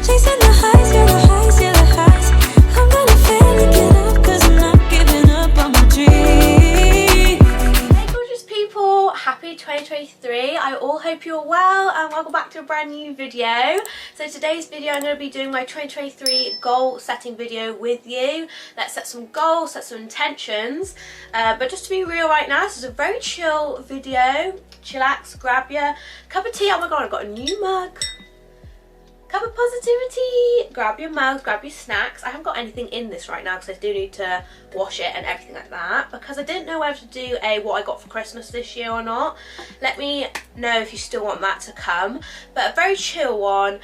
Chasing the highs, girl, the highs, yeah, the highs. I'm gonna finally get up, cause I'm not giving up on my dream. Hey gorgeous people, happy 2023. I all hope you're well and welcome back to a brand new video. So today's video I'm going to be doing my 2023 goal setting video with you. Let's set some goals, set some intentions. But just to be real right now, this is a very chill video. Chillax, grab your cup of tea. Oh my god, I've got a new mug. Cup of positivity. Grab your mugs, grab your snacks. I haven't got anything in this right now because I do need to wash it and everything like that, because I didn't know whether to do a what I got for Christmas this year or not. Let me know if you still want that to come. But a very chill one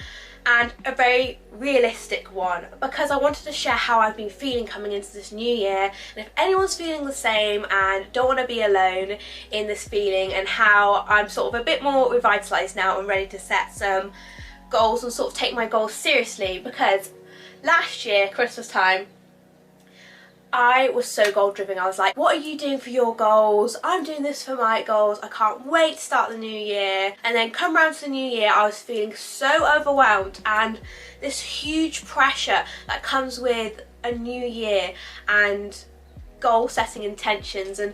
and a very realistic one, because I wanted to share how I've been feeling coming into this new year, and if anyone's feeling the same and don't want to be alone in this feeling, and how I'm sort of a bit more revitalised now and ready to set some goals and sort of take my goals seriously. Because last year Christmas time I was so goal driven. I was like, what are you doing for your goals? I'm doing this for my goals. I can't wait to start the new year. And then come round to the new year, I was feeling so overwhelmed and this huge pressure that comes with a new year and goal setting intentions. And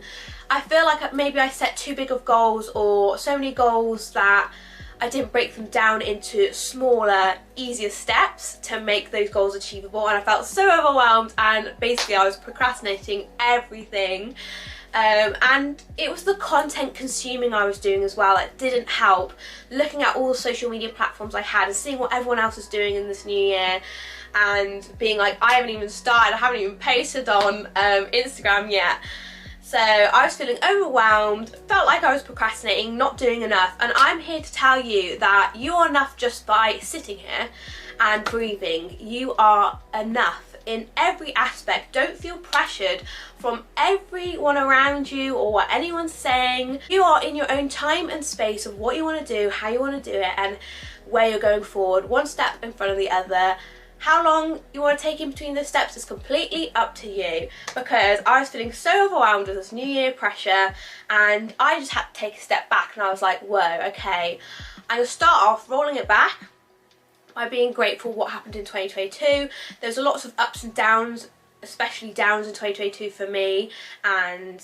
I feel like maybe I set too big of goals, or so many goals that I didn't break them down into smaller, easier steps to make those goals achievable, and I felt so overwhelmed, and basically I was procrastinating everything. And it was the content consuming I was doing as well that didn't help. Looking at all the social media platforms I had and seeing what everyone else was doing in this new year, and being like, I haven't even started, I haven't even posted on Instagram yet. So I was feeling overwhelmed, felt like I was procrastinating, not doing enough, and I'm here to tell you that you are enough just by sitting here and breathing. You are enough in every aspect. Don't feel pressured from everyone around you or what anyone's saying. You are in your own time and space of what you want to do, how you want to do it, and where you're going forward, one step in front of the other. How long you want to take in between those steps is completely up to you, because I was feeling so overwhelmed with this new year pressure, and I just had to take a step back, and I was like, whoa, okay, I'm going to start off rolling it back by being grateful for what happened in 2022. There's lots of ups and downs, especially downs in 2022 for me and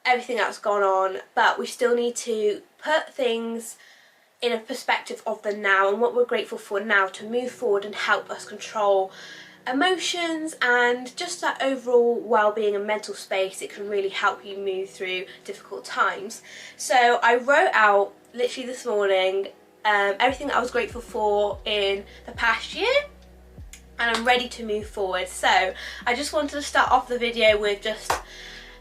everything that's gone on, but we still need to put things in a perspective of the now and what we're grateful for now to move forward and help us control emotions and just that overall well-being and mental space. It can really help you move through difficult times. So I wrote out literally this morning everything that I was grateful for in the past year, and I'm ready to move forward. So I just wanted to start off the video with just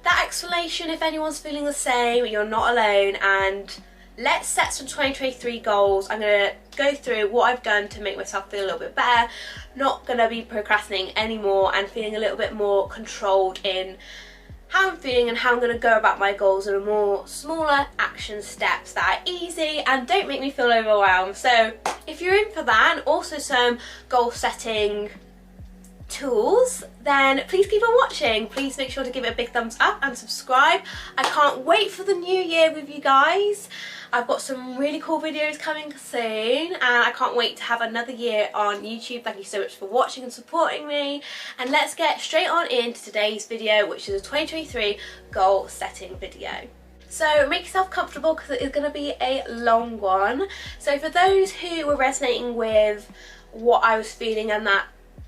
that explanation. If anyone's feeling the same, you're not alone, and let's set some 2023 goals. I'm going to go through what I've done to make myself feel a little bit better, not going to be procrastinating anymore, and feeling a little bit more controlled in how I'm feeling and how I'm going to go about my goals in a more smaller action steps that are easy and don't make me feel overwhelmed. So if you're in for that, and also some goal setting tools, then please keep on watching. Please make sure to give it a big thumbs up and subscribe. I can't wait for the new year with you guys. I've got some really cool videos coming soon, and I can't wait to have another year on YouTube. Thank you so much for watching and supporting me, and let's get straight on into today's video, which is a 2023 goal setting video. So make yourself comfortable because it is going to be a long one. So for those who were resonating with what I was feeling and that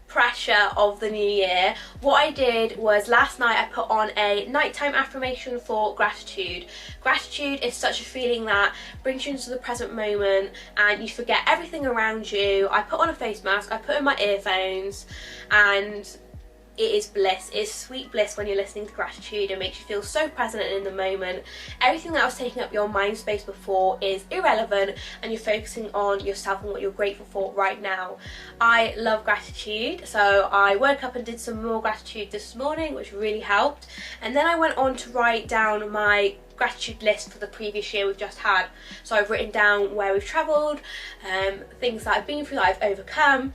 pressure of the new year, what I did was last night I put on a nighttime affirmation for gratitude. Gratitude is such a feeling that brings you into the present moment and you forget everything around you. I put on a face mask, I put in my earphones, and it is bliss. It is sweet bliss when you're listening to gratitude. It makes you feel so present and in the moment. Everything that was taking up your mind space before is irrelevant, and you're focusing on yourself and what you're grateful for right now. I love gratitude, so I woke up and did some more gratitude this morning, which really helped. And then I went on to write down my gratitude list for the previous year we've just had. So I've written down where we've travelled, things that I've been through that I've overcome,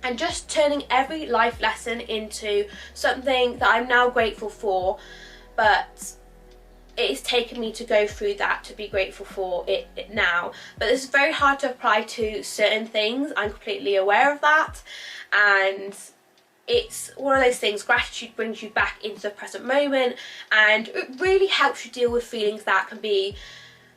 and just turning every life lesson into something that I'm now grateful for, but it has taken me to go through that to be grateful for it now. But it's very hard to apply to certain things. I'm completely aware of that, and it's one of those things, gratitude brings you back into the present moment, and it really helps you deal with feelings that can be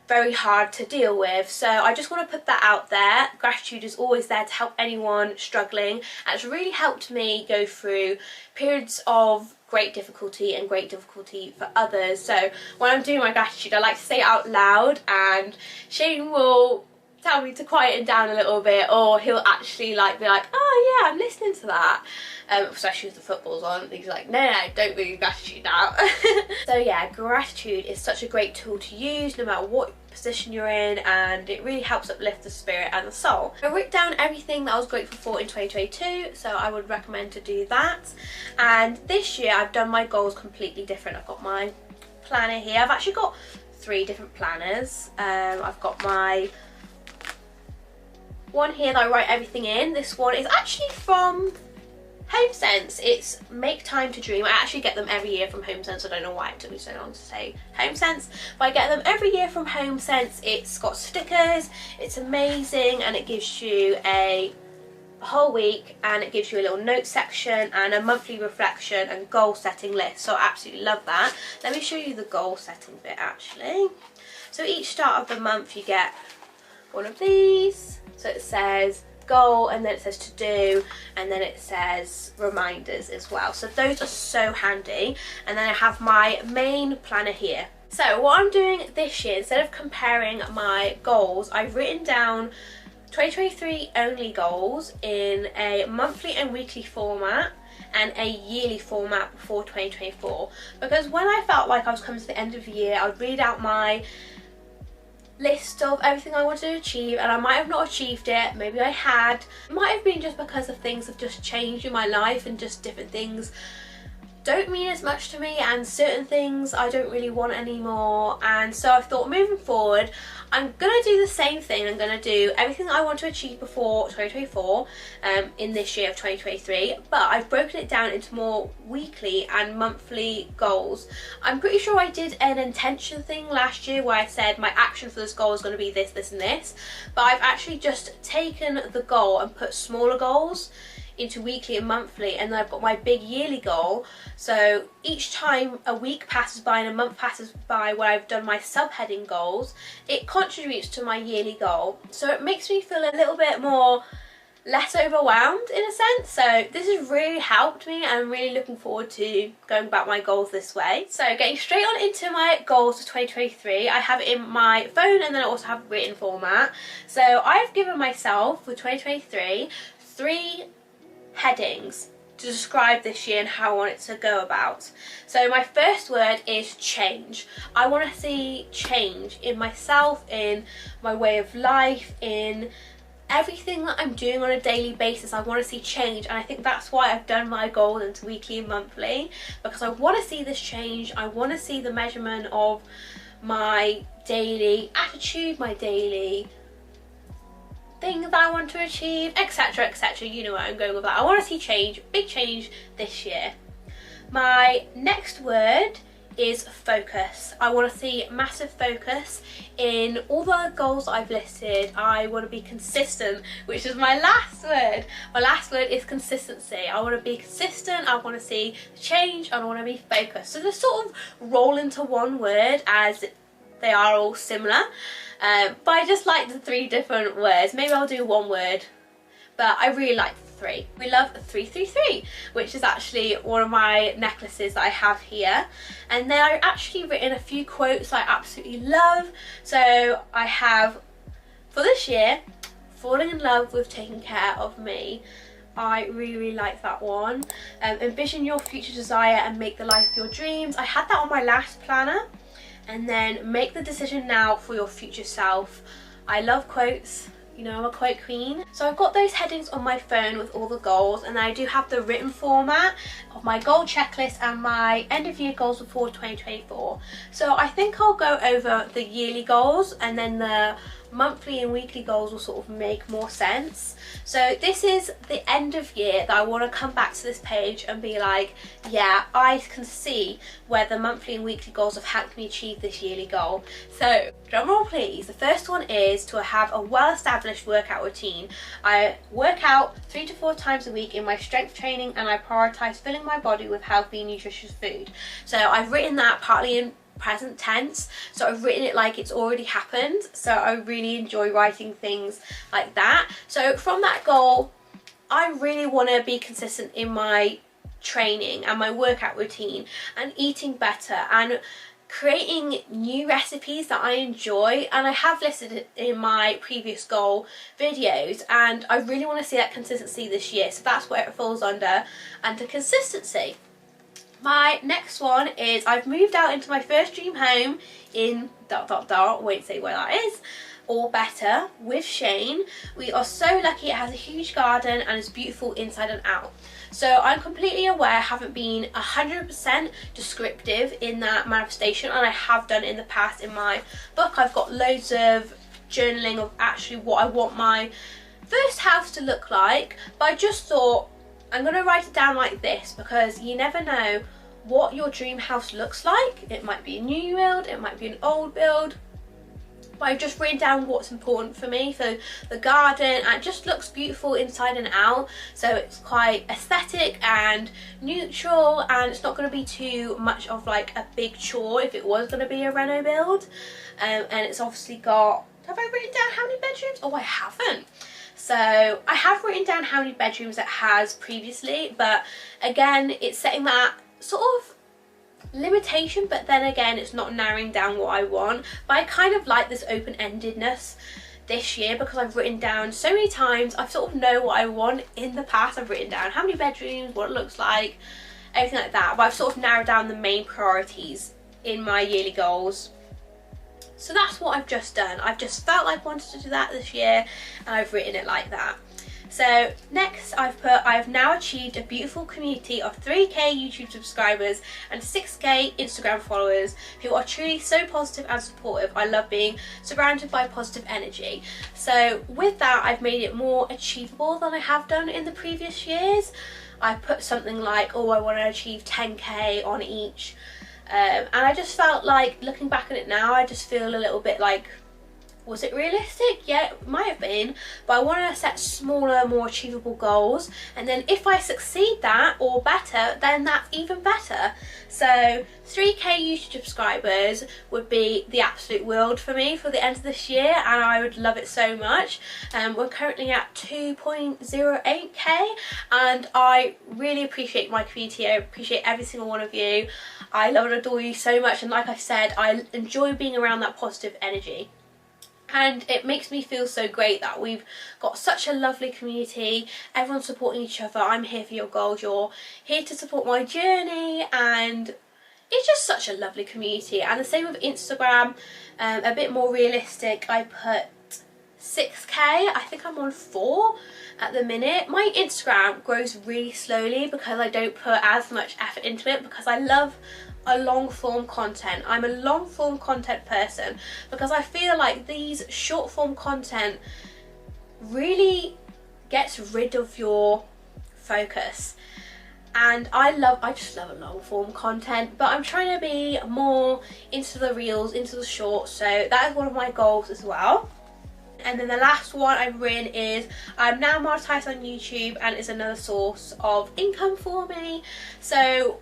very hard to deal with. So I just want to put that out there. Gratitude is always there to help anyone struggling, and it's really helped me go through periods of great difficulty and great difficulty for others. So when I'm doing my gratitude, I like to say it out loud, and Shane will tell me to quieten down a little bit, or he'll actually like be like, oh yeah, I'm listening to that, especially if the football's on. He's like, no, don't do gratitude now. So yeah, gratitude is such a great tool to use no matter what position you're in, and it really helps uplift the spirit and the soul. I wrote down everything that I was grateful for in 2022, so I would recommend to do that. And this year I've done my goals completely different. I've got my planner here. I've actually got 3 different planners. I've got my one here that I write everything in. This one is actually from HomeSense. It's Make Time to Dream. I actually get them every year from HomeSense. I don't know why it took me so long to say HomeSense, but I get them every year from HomeSense. It's got stickers, it's amazing, and it gives you a whole week, and it gives you a little note section and a monthly reflection and goal setting list. So I absolutely love that. Let me show you the goal setting bit actually. So each start of the month you get one of these. So it says goal, and then it says to do, and then it says reminders as well. So those are so handy. And then I have my main planner here. So what I'm doing this year, instead of comparing my goals, I've written down 2023 only goals in a monthly and weekly format and a yearly format before 2024. Because when I felt like I was coming to the end of the year, I would read out my list of everything I wanted to achieve, and I might have not achieved it. Maybe I had. It might have been just because of things have just changed in my life, and just different things don't mean as much to me, and certain things I don't really want anymore. And so I thought, moving forward, I'm gonna do the same thing. I'm gonna do everything that I want to achieve before 2024 in this year of 2023, but I've broken it down into more weekly and monthly goals. I'm pretty sure I did an intention thing last year where I said my action for this goal is going to be this, this and this, but I've actually just taken the goal and put smaller goals into weekly and monthly, and then I've got my big yearly goal. So each time a week passes by and a month passes by where I've done my subheading goals, it contributes to my yearly goal. So it makes me feel a little bit more less overwhelmed in a sense. So this has really helped me, and I'm really looking forward to going about my goals this way. So getting straight on into my goals for 2023, I have it in my phone, and then I also have a written format. So I've given myself for 2023 3 headings to describe this year and how I want it to go about. So my first word is change. I want to see change in myself, in my way of life, in everything that I'm doing on a daily basis. I want to see change, and I think that's why I've done my goals into weekly and monthly, because I want to see this change. I want to see the measurement of my daily attitude, my daily things that I want to achieve, etc, etc. You know where I'm going with that. I want to see change, big change this year. My next word is focus. I want to see massive focus in all the goals I've listed. I want to be consistent, which is my last word. My last word is consistency. I want to be consistent, I want to see change, and I want to be focused. So they sort of roll into one word as they are all similar, but I just like the 3 different words. Maybe I'll do one word, but I really like 3. We love 333, which is actually one of my necklaces that I have here. And then I've actually written a few quotes I absolutely love. So I have, for this year, falling in love with taking care of me. I really like that one. Envision your future desire and make the life of your dreams. I had that on my last planner. And then make the decision now for your future self. I love quotes. You know, I'm a quote queen. So I've got those headings on my phone with all the goals, and then I do have the written format of my goal checklist and my end of year goals before 2024. So I think I'll go over the yearly goals and then the monthly and weekly goals will sort of make more sense. So this is the end of year that I want to come back to this page and be like, yeah, I can see where the monthly and weekly goals have helped me achieve this yearly goal. So drum roll please. The first one is to have a well-established workout routine. I work out 3 to 4 times a week in my strength training, and I prioritise filling my body with healthy, nutritious food. So I've written that partly in present tense, so I've written it like it's already happened, so I really enjoy writing things like that. So from that goal, I really want to be consistent in my training and my workout routine and eating better and creating new recipes that I enjoy, and I have listed it in my previous goal videos, and I really want to see that consistency this year, so that's where it falls under consistency. My next one is I've moved out into my first dream home in ... won't say where that is, or better, with Shane. We are so lucky. It has a huge garden and is beautiful inside and out. So I'm completely aware I haven't been 100% descriptive in that manifestation, and I have done in the past in my book. I've got loads of journaling of actually what I want my first house to look like, but I just thought I'm going to write it down like this because you never know what your dream house looks like. It might be a new build, it might be an old build, but I've just written down what's important for me for the garden, and it just looks beautiful inside and out, so it's quite aesthetic and neutral, and it's not going to be too much of like a big chore if it was going to be a reno build. And it's obviously got, have I written down how many bedrooms? Oh, I haven't. So I have written down how many bedrooms it has previously, but again, it's setting that sort of limitation, but then again, it's not narrowing down what I want. But I kind of like this open-endedness this year because I've written down so many times. I sort of know what I want in the past. I've written down how many bedrooms, what it looks like, everything like that, but I've sort of narrowed down the main priorities in my yearly goals. So that's what I've just done. I've just felt like I wanted to do that this year, and I've written it like that. So next I've put, I have now achieved a beautiful community of 3k YouTube subscribers and 6k Instagram followers who are truly so positive and supportive. I love being surrounded by positive energy. So with that, I've made it more achievable than I have done in the previous years. I put something like, oh, I want to achieve 10k on each. And I just felt like, looking back at it now, I just feel a little bit like, was it realistic? Yeah, it might have been, but I want to set smaller, more achievable goals, and then if I succeed that or better, then that's even better. So 3k YouTube subscribers would be the absolute world for me for the end of this year, and I would love it so much. We're currently at 2.08k, and I really appreciate my community. I appreciate every single one of you. I love and adore you so much, and like I said, I enjoy being around that positive energy. And it makes me feel so great that we've got such a lovely community, everyone's supporting each other. I'm here for your goals, you're here to support my journey, and it's just such a lovely community. And the same with Instagram, a bit more realistic. I put 6k, I think I'm on 4 at the minute. My Instagram grows really slowly because I don't put as much effort into it, because I love a long form content. I'm a long form content person because I feel like these short form content really gets rid of your focus, and I just love a long form content, but I'm trying to be more into the reels, into the shorts, so that is one of my goals as well. And then the last one I've written is I'm now monetized on YouTube, and it's another source of income for me. So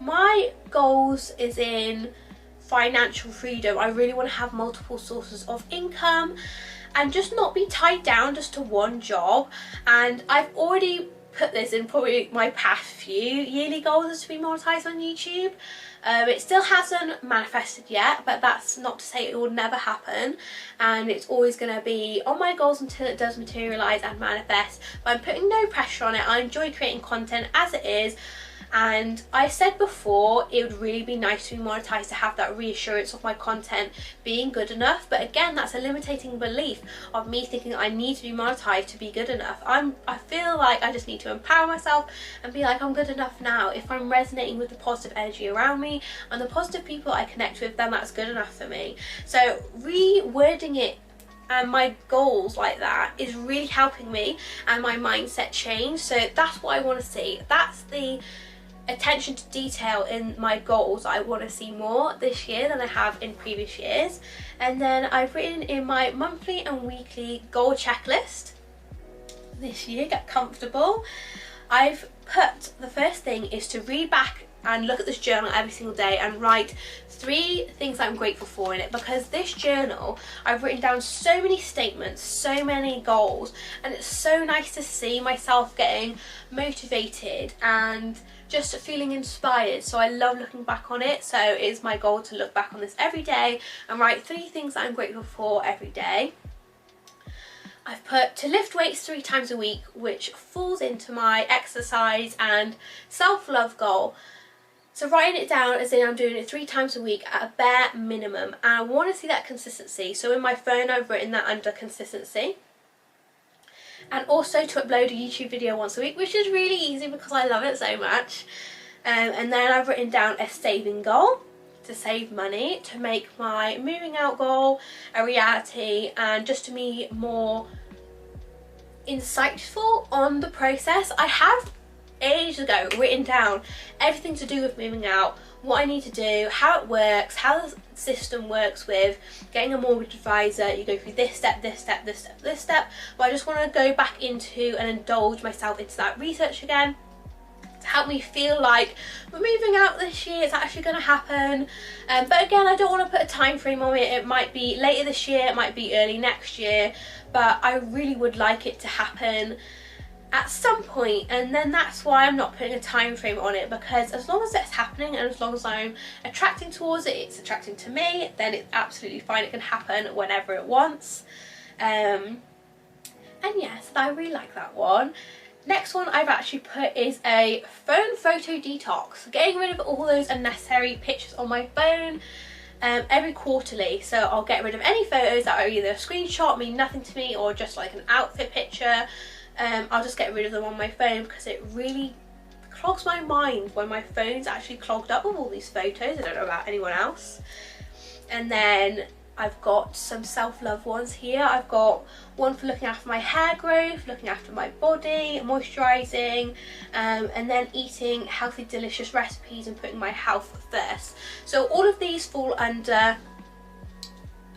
my goals is in financial freedom. I really want to have multiple sources of income and just not be tied down just to one job. And I've already put this in probably my past few yearly goals is to be monetized on YouTube. It still hasn't manifested yet, but that's not to say it will never happen, and it's always going to be on my goals until it does materialize and manifest. But I'm putting no pressure on it. I enjoy creating content as it is. And I said before, it would really be nice to be monetized to have that reassurance of my content being good enough. But again, that's a limiting belief of me thinking I need to be monetized to be good enough. I feel like I just need to empower myself and be like, I'm good enough now. If I'm resonating with the positive energy around me and the positive people I connect with, then that's good enough for me. So rewording it and my goals like that is really helping me and my mindset change. So that's what I want to see. That's the attention to detail in my goals I want to see more this year than I have in previous years. And then I've written in my monthly and weekly goal checklist this year, get comfortable, I've put the first thing is to read back and look at this journal every single day and write 3 things that I'm grateful for in it, because this journal I've written down so many statements, so many goals, and it's so nice to see myself getting motivated and just feeling inspired. So I love looking back on it. So it's my goal to look back on this every day and write 3 things that I'm grateful for every day. I've put to lift weights 3 times a week, which falls into my exercise and self-love goal. So writing it down as in I'm doing it 3 times a week at a bare minimum, and I want to see that consistency. So in my phone I've written that under consistency. And also to upload a YouTube video once a week, which is really easy because I love it so much. And then I've written down a saving goal, to save money, to make my moving out goal a reality, and just to be more insightful on the process. I have ages ago written down everything to do with moving out, what I need to do, how it works, how the system works with getting a mortgage advisor. You go through this step, this step, this step, this step, but I just want to go back into and indulge myself into that research again to help me feel like we're moving out this year, it's actually going to happen. But again, I don't want to put a time frame on it. It might be later this year, it might be early next year, but I really would like it to happen at some point. And then that's why I'm not putting a time frame on it, because as long as that's happening and as long as I'm attracting towards it, it's attracting to me, then it's absolutely fine. It can happen whenever it wants. And yes, I really like that one. Next one I've actually put is a phone photo detox, getting rid of all those unnecessary pictures on my phone every quarterly. So I'll get rid of any photos that are either a screenshot, mean nothing to me, or just like an outfit picture. I'll just get rid of them on my phone because it really clogs my mind when my phone's actually clogged up with all these photos. I don't know about anyone else. And then I've got some self-love ones here. I've got one for looking after my hair growth, looking after my body, moisturising, and then eating healthy, delicious recipes and putting my health first. So all of these fall under,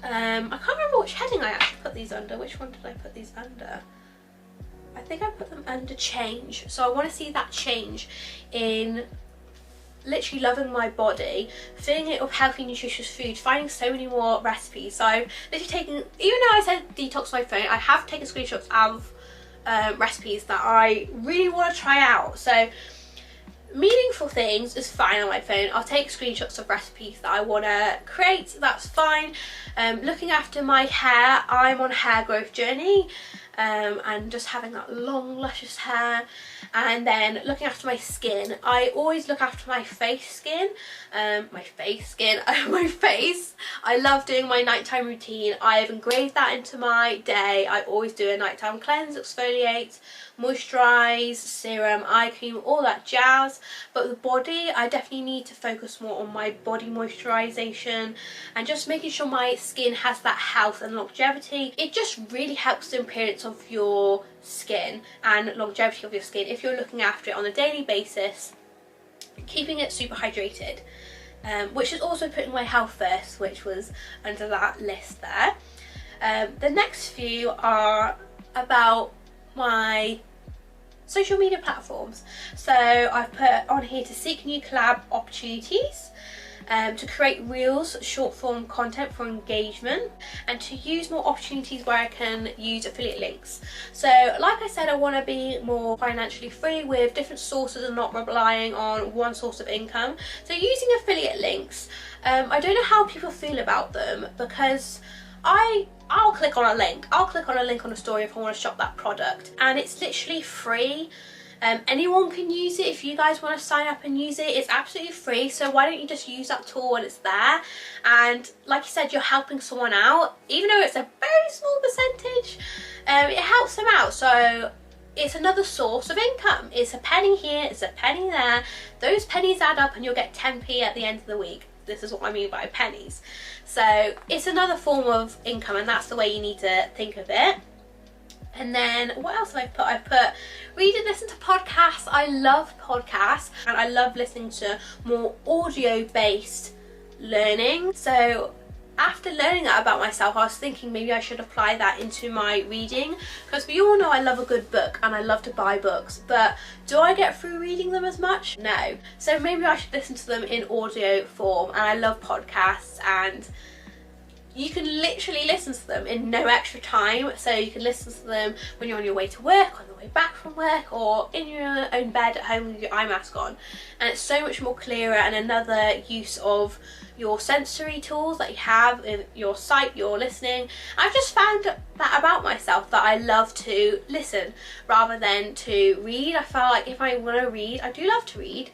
I can't remember which heading I actually put these under. Which one did I put these under? I think I put them under change. So I want to see that change in literally loving my body, filling it with healthy, nutritious food, finding so many more recipes. So I've literally taken, even though I said detox my phone, I have taken screenshots of recipes that I really want to try out. So meaningful things is fine on my phone. I'll take screenshots of recipes that I want to create, that's fine. Looking after my hair, I'm on a hair growth journey. And just having that long luscious hair. And then looking after my skin, I always look after my face. I love doing my nighttime routine. I've engraved that into my day. I always do a nighttime cleanse, exfoliate, moisturise, serum, eye cream, all that jazz. But the body, I definitely need to focus more on my body moisturisation and just making sure my skin has that health and longevity. It just really helps the appearance of your skin and longevity of your skin if you're looking after it on a daily basis, keeping it super hydrated, which is also putting my health first, which was under that list there. The next few are about my social media platforms. So I've put on here to seek new collab opportunities, to create reels, short form content for engagement, and to use more opportunities where I can use affiliate links. So like I said, I want to be more financially free with different sources and not relying on one source of income. So using affiliate links, I don't know how people feel about them, because I'll click on a link. I'll click on a link on a story if I want to shop that product, and it's literally free. Anyone can use it. If you guys want to sign up and use it, it's absolutely free. So why don't you just use that tool when it's there? And like you said, you're helping someone out, even though it's a very small percentage. It helps them out. So it's another source of income. It's a penny here, it's a penny there. Those pennies add up and you'll get 10p at the end of the week. this is what I mean by pennies. So it's another form of income, and that's the way you need to think of it. And then what else have I put? I put read and listen to podcasts. I love podcasts, and I love listening to more audio based learning. So after learning that about myself, I was thinking maybe I should apply that into my reading, because we all know I love a good book and I love to buy books, but do I get through reading them as much? No. So maybe I should listen to them in audio form, and I love podcasts, and you can literally listen to them in no extra time. So you can listen to them when you're on your way to work, on the way back from work, or in your own bed at home with your eye mask on, and it's so much more clearer, and another use of your sensory tools that you have in your sight, your listening. I've just found that about myself, that I love to listen rather than to read. I feel like if I want to read, I do love to read,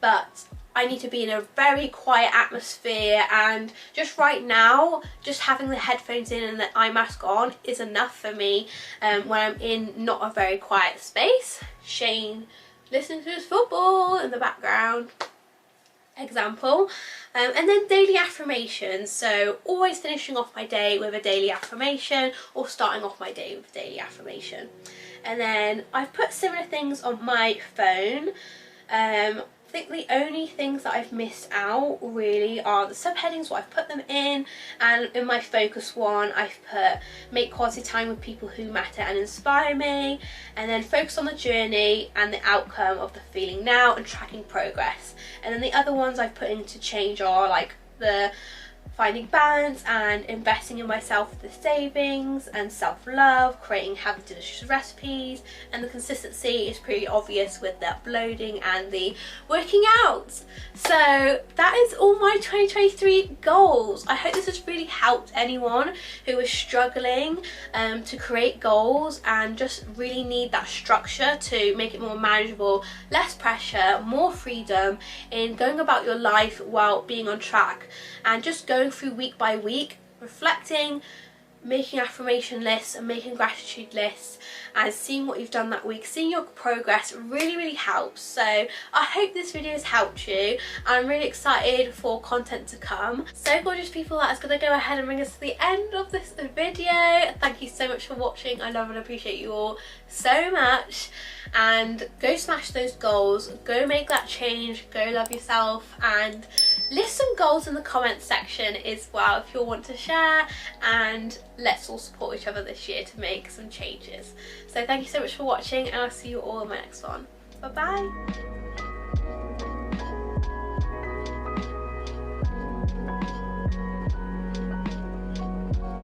but I need to be in a very quiet atmosphere, and just right now, just having the headphones in and the eye mask on is enough for me when I'm in not a very quiet space. Shane listening to his football in the background, example. And then daily affirmations, so always finishing off my day with a daily affirmation, or starting off my day with a daily affirmation. And then I've put similar things on my phone. I think the only things that I've missed out really are the subheadings, what I've put them in, and in my focus one I've put make quality time with people who matter and inspire me, and then focus on the journey and the outcome of the feeling now, and tracking progress. And then the other ones I've put into change are like the finding balance and investing in myself with the savings and self-love, creating healthy delicious recipes, and the consistency is pretty obvious with the uploading and the working out. So that is all my 2023 goals. I hope this has really helped anyone who is struggling to create goals and just really need that structure to make it more manageable, less pressure, more freedom in going about your life while being on track, and just going through week by week, reflecting, making affirmation lists and making gratitude lists, and seeing what you've done that week, seeing your progress really helps. So I hope this video has helped you. I'm really excited for content to come. So gorgeous people, that is going to go ahead and bring us to the end of this video. Thank you so much for watching. I love and appreciate you all so much, and go smash those goals, go make that change, go love yourself, and list some goals in the comments section as well if you want to share, and let's all support each other this year to make some changes. So thank you so much for watching, and I'll see you all in my next one. Bye bye.